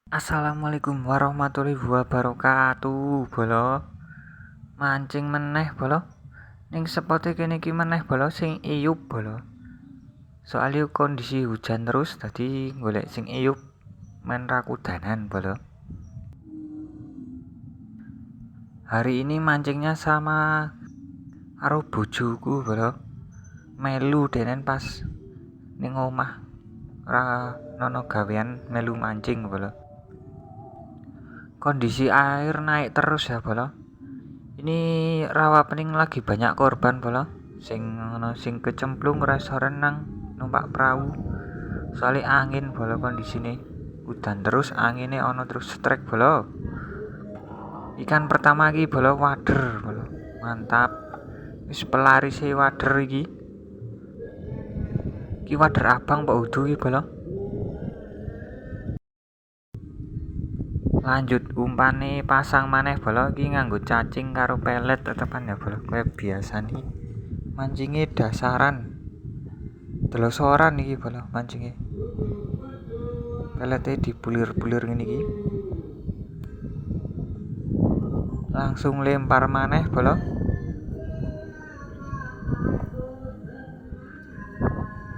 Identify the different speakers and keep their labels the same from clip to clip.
Speaker 1: Assalamualaikum warahmatullahi wabarakatuh. Bolo mancing meneh bolo ning sepote kene iki meneh bolo sing iyup bolo. Soale kondisi hujan terus dadi golek sing iyup men ra kudanan bolo. Hari ini mancingnya sama karo bojoku bolo. Melu denen pas ning omah ra nono gawean melu mancing bolo. Kondisi air naik terus ya bolo. Ini rawa pening lagi banyak korban bolo. Sing kecemplung rasa renang numpak perahu. Soalnya angin bolo kondisine. Udan terus anginnya ono terus strek bolo. Ikan pertama iki bolo wader bolo. Mantap. Wis pelaris wader iki. Iki wader abang mbok udu iki bolo. Lanjut umpane pasang maneh bolo iki nganggo cacing karo pelet tetepan ya bolo. Kayak biasa nih mancinge dasaran. Delosoran iki bolo mancinge. Pelete dibulir-bulir ngene iki. Langsung lempar maneh bolo.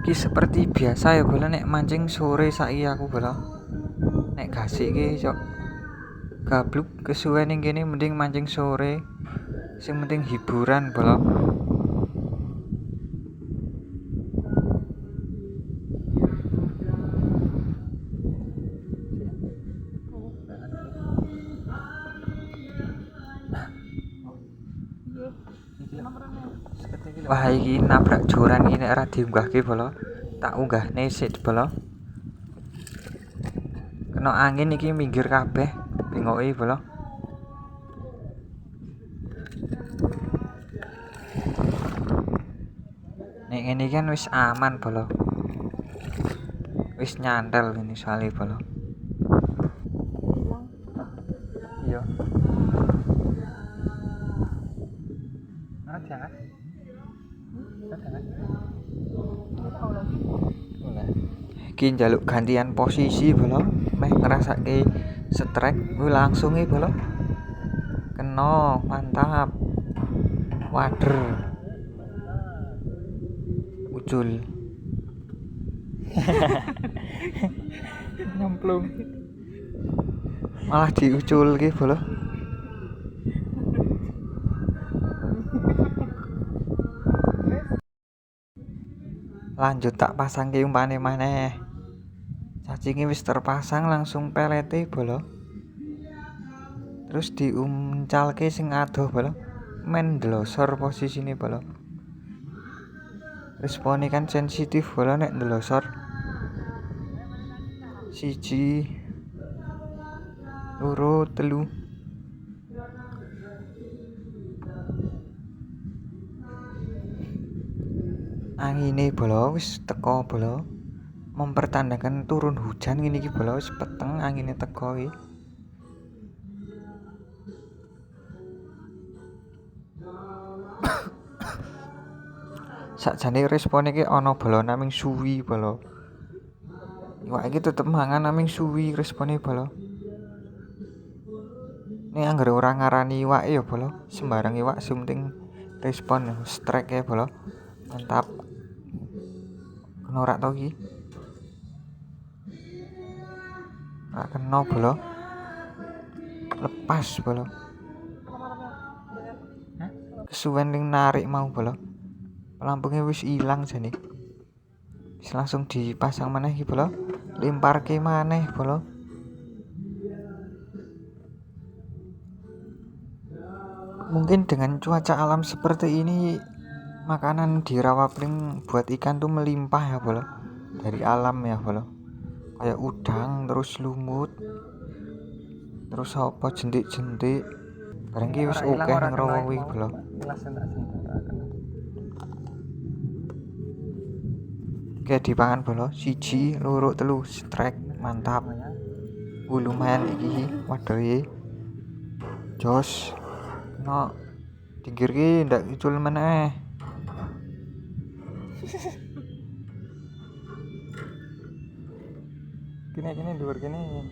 Speaker 1: Iki seperti biasa ya bolo nek mancing sore saiki aku bolo. Nek gasik iki sok gabluk kesuwen ning kene mending mancing sore. Sing penting hiburan bolo. Wah iki nabrak joran iki nek ora diunggahke bolo. Tak unggahne sik bolo. Kena angin iki minggir kabeh. Bengoke bolo. Nek ngene kan wis aman bolo. Wis nyantel ini soalnya bolo. Iya. Jangan. Iki njaluk gantian posisi bolo. Meh ngrasake strek kuwi langsung iki bolo. Kena, mantap. Wader. Ucul. Nyemplung. Malah diuculke bolo. Lanjut tak pasang ke umpane maneh. Cacinge wis terpasang langsung pelete bolo. Terus diuncalke sing adoh bolo. Men ndelosor posisine bolo. Respone kan sensitif bolo nek ndelosor. Siji loro telu. Angine bolo wis teko bolo. Mempertandakan turun hujan ngene iki bolo wis peteng angine teko iki. Sakjane respone iki ana bolo naming suwi bolo. Iwak iki tetep mangan naming suwi respone bolo. Nek anggere ora ngarani iwak ya bolo, sembarang iwak sumting respon strek ya bolo. Mantap. Kena ora to iki? Ora kena bolo. Lepas bolo. Kesuwen ning narik mau bolo. Lampungnya wis ilang jane. Wis langsung dipasang maneh iki bolo. Lemparke maneh bolo. Mungkin dengan cuaca alam seperti ini makanan di Rawapling buat ikan tuh melimpah ya bolo. Dari alam ya bolo. Kayak udang terus lumut. Terus apa jentik-jentik. Bareng ki wis akeh ning rawa iki bolo. Oke dipangan bolo. Siji, loro, telu, strek, mantap. Lumayan iki waduhe. Jos. No pinggir ki ndak ucul meneh. Kene dhuwur kene.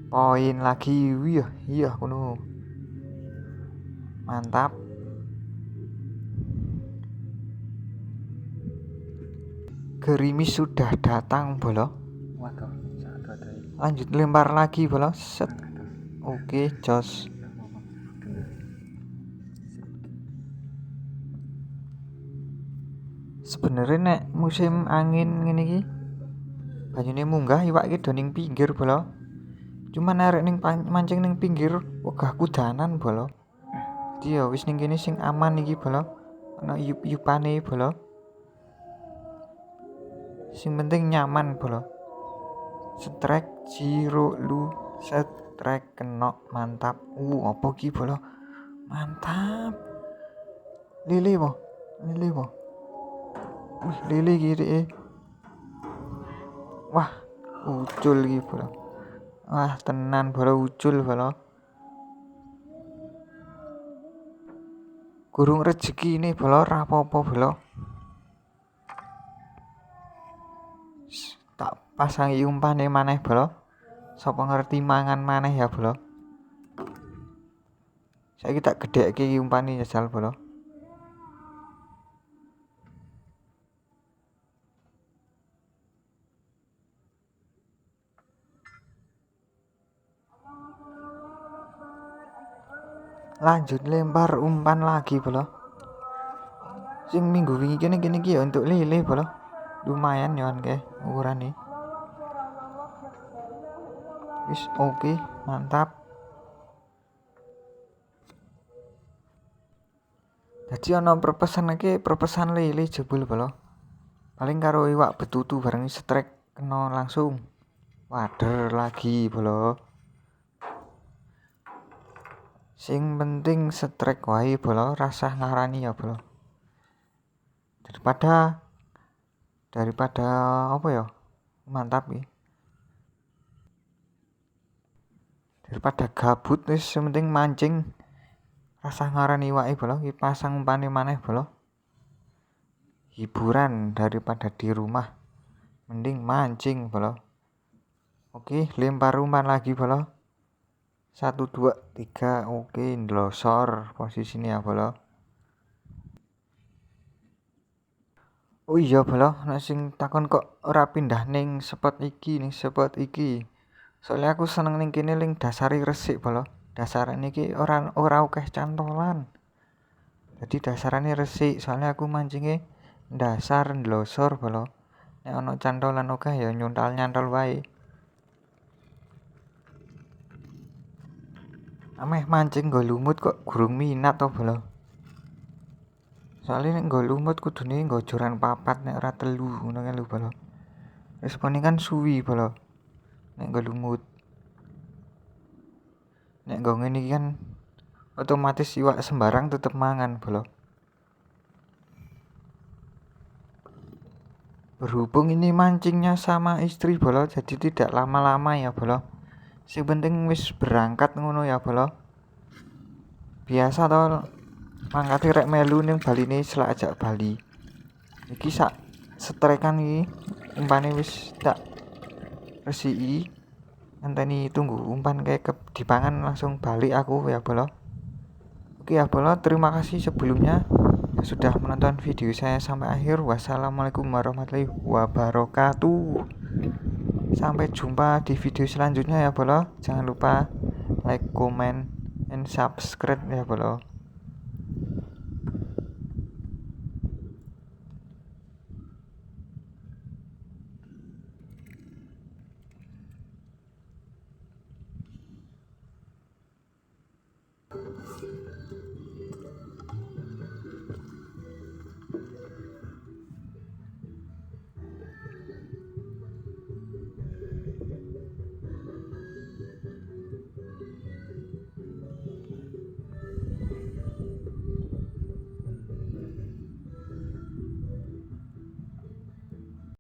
Speaker 1: Poin lagi. Wih, iya kuno. Mantap. Gerimis sudah datang bola.
Speaker 2: Waduh, satu ada.
Speaker 1: Lanjut lempar lagi bola. Set. Oke, jos. Sebenarnya nek musim angin ngene iki banyune munggah iwak iki do ning pinggir bola. Cuman arek ning mancing ning pinggir wegah kudanan bola. Jadi ya wis ning kene sing aman iki bola. Ana iyup-iyupane bola. Sing penting nyaman bola. Strike jiro lu strike kena mantap. Apa ki bola? Mantap. Lele po. Wih, lele iki. Wah, ucul iki bola. Wah, tenan bola ucul bola. Gurung rezeki ini bola rapopo bola. Tak pasangi umpane maneh bola. Sapa ngerti mangan maneh ya bola. Saiki tak gedhekke iki umpane jajal bola. Lanjut lempar umpan lagi bola. Sing minggu wingi kene iki ya untuk lele bola. Lumayan ya kan ukurane. Wis oke, mantap. Dadi ana perpesan lele jebul bola. Paling karo iwak betutu bareng strike kena langsung. Wader lagi bola. Sing penting strike wae bola, rasah ngarani ya bola. Daripada apa ya? Mantap iki. Daripada gabut wis penting mancing. Rasah ngarani wae bola, iki pasang umpane maneh bola. Hiburan daripada di rumah. Mending mancing bola. Oke, lempar umpan lagi bola. 1 2 3 oke, ndlosor posisine ya bola. Oh iya bola, nek sing takon kok ora pindah ning spot iki. Soalnya aku seneng ning kene ning dasare resik bola. Dasarane iki ora akeh cantolan. Jadi dasarane resik, soalnya aku mancinge dasar ndlosor bola. Nek ana cantolan akeh ya nyantol wae. Ameh mancing nggo lumut kok gurung minat to bola. Soalnya nek nggo lumut kudune nggo joran 4 nek ora 3 ngono kan lho bola. Respone kan suwi bola. Nek nggo lumut. Nek nggo ngene iki kan otomatis iwak sembarang tetep mangan bola. Berhubung ini mancingnya sama istri bola, jadi tidak lama-lama ya bola. Sing penting wis berangkat ngono ya bola. Biasa to mangkate rek melu ning baline selak ajak bali. Iki sak setrekan iki umpane wis tak resiki. Ngenteni tunggu umpan kayak dipangan langsung balik aku ya bola. Oke ya bola, terima kasih sebelumnya sudah menonton video saya sampai akhir. Wassalamualaikum warahmatullahi wabarakatuh. Sampai jumpa di video selanjutnya ya bola. Jangan lupa like, comment, and subscribe ya bola.